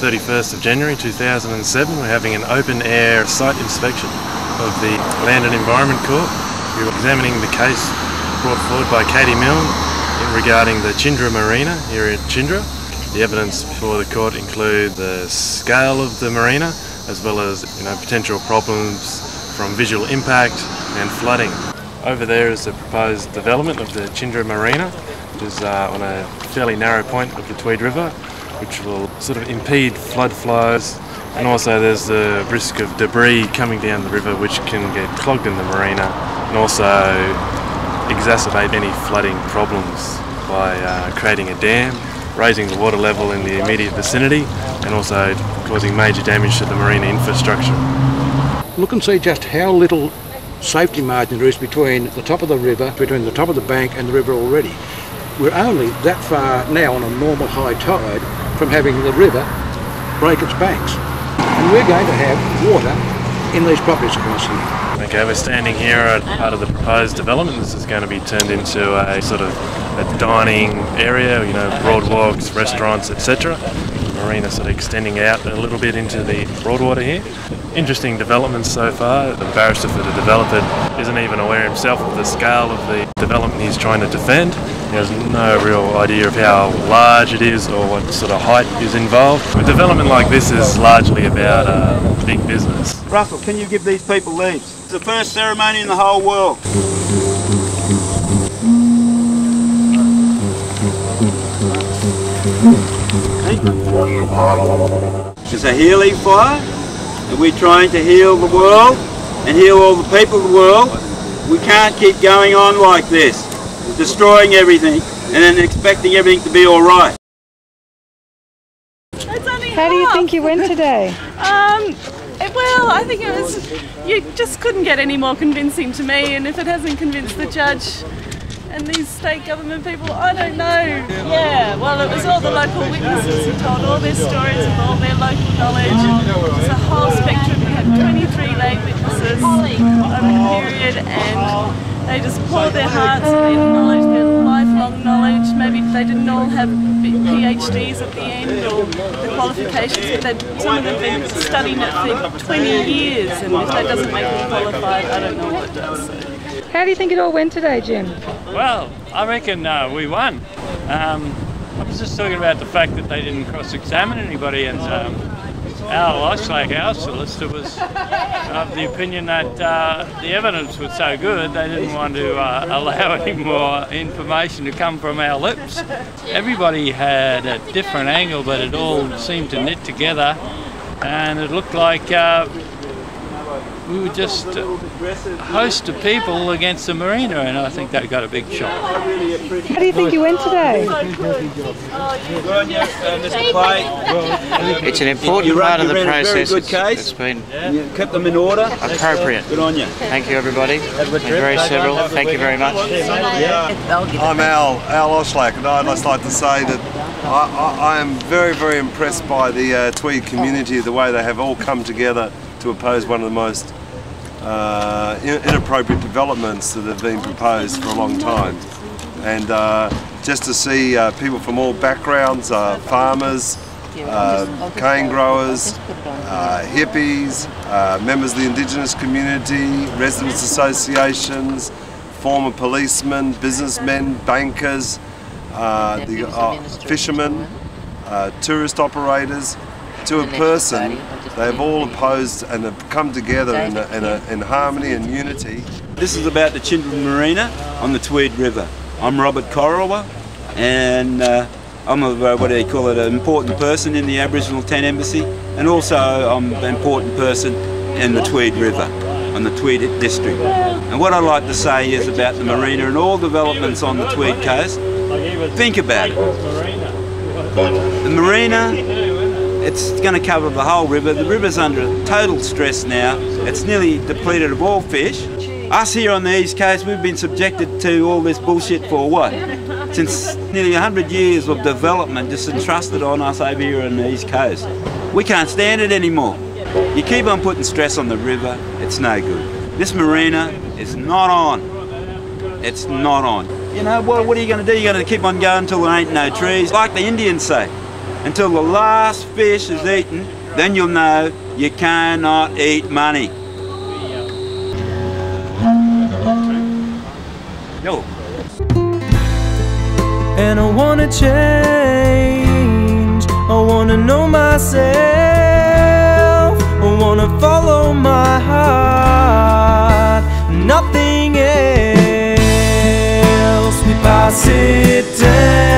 31st of January 2007. We're having an open air site inspection of the Land and Environment Court. We're examining the case brought forward by Milne regarding the Chinderah Marina here at Chinderah. The evidence before the court include the scale of the marina, as well as potential problems from visual impact and flooding. Over there is the proposed development of the Chinderah Marina, which is on a fairly narrow point of the Tweed River, which will sort of impede flood flows, and also there's the risk of debris coming down the river which can get clogged in the marina and also exacerbate any flooding problems by creating a dam, raising the water level in the immediate vicinity, and also causing major damage to the marina infrastructure. Look and see just how little safety margin there is between the top of the river, between the top of the bank and the river already. We're only that far now on a normal high tide from having the river break its banks. And we're going to have water in these properties across here. Okay, we're standing here at part of the proposed development. This is going to be turned into a sort of a dining area, boardwalks, restaurants, etc. The marina sort of extending out a little bit into the Broadwater here. Interesting developments so far. The barrister for the developer isn't even aware himself of the scale of the development he's trying to defend. He has no real idea of how large it is or what sort of height is involved. A development like this is largely about big business. Russell, can you give these people leaves? It's the first ceremony in the whole world. It's a healing fire, and we're trying to heal the world and heal all the people of the world. We can't keep going on like this, destroying everything and then expecting everything to be all right. How do you think you went today? Well, I think it was, you just couldn't get any more convincing to me, and if it hasn't convinced the judge and these state government people, I don't know. Yeah, well, it was all the local witnesses who told all their stories with all their local knowledge. It was a whole spectrum. We had 23 lay witnesses over the period, and they just poured their hearts and their knowledge, their lifelong knowledge. Maybe they didn't all have PhDs at the end or the qualifications, but some of them have been studying it for 20 years, and if that doesn't make them qualified, I don't know what does. So. How do you think it all went today, Jim? Well, I reckon we won. I was just talking about the fact that they didn't cross-examine anybody, and our solicitor, was of the opinion that the evidence was so good they didn't want to allow any more information to come from our lips. Everybody had a different angle, but it all seemed to knit together, and it looked like we were just a host of people against the marina, and I think they got a big shock. How do you think you went today? It's an important part of the process. Very good case. It's been you kept them in order. Appropriate. Good on you. Thank you, everybody. Been very civil. Thank you very much. I'm Al Oslak, and I'd just like to say that I am very, very impressed by the Tweed community, the way they have all come together to oppose one of the most inappropriate developments that have been proposed for a long time. And just to see people from all backgrounds, farmers, cane growers, hippies, members of the Indigenous community, residents associations, former policemen, businessmen, bankers, the fishermen, tourist operators, to a person, they have all opposed and have come together in harmony and unity. This is about the Chinderah Marina on the Tweed River. I'm Robert Corrella, and I'm an important person in the Aboriginal Tent Embassy, and also I'm an important person in the Tweed River, on the Tweed District. And what I'd like to say is about the marina and all developments on the Tweed coast. Think about it. The marina, it's going to cover the whole river. The river's under total stress now. It's nearly depleted of all fish. Us here on the East Coast, we've been subjected to all this bullshit for what? Since nearly 100 years of development just entrusted on us over here on the East Coast. We can't stand it anymore. You keep on putting stress on the river, it's no good. This marina is not on. It's not on. You know, what are you going to do? You're going to keep on going until there ain't no trees. Like the Indians say, until the last fish is eaten, then you'll know you cannot eat money. Yo. And I wanna change, I wanna know myself, I wanna follow my heart, nothing else. We pass it down.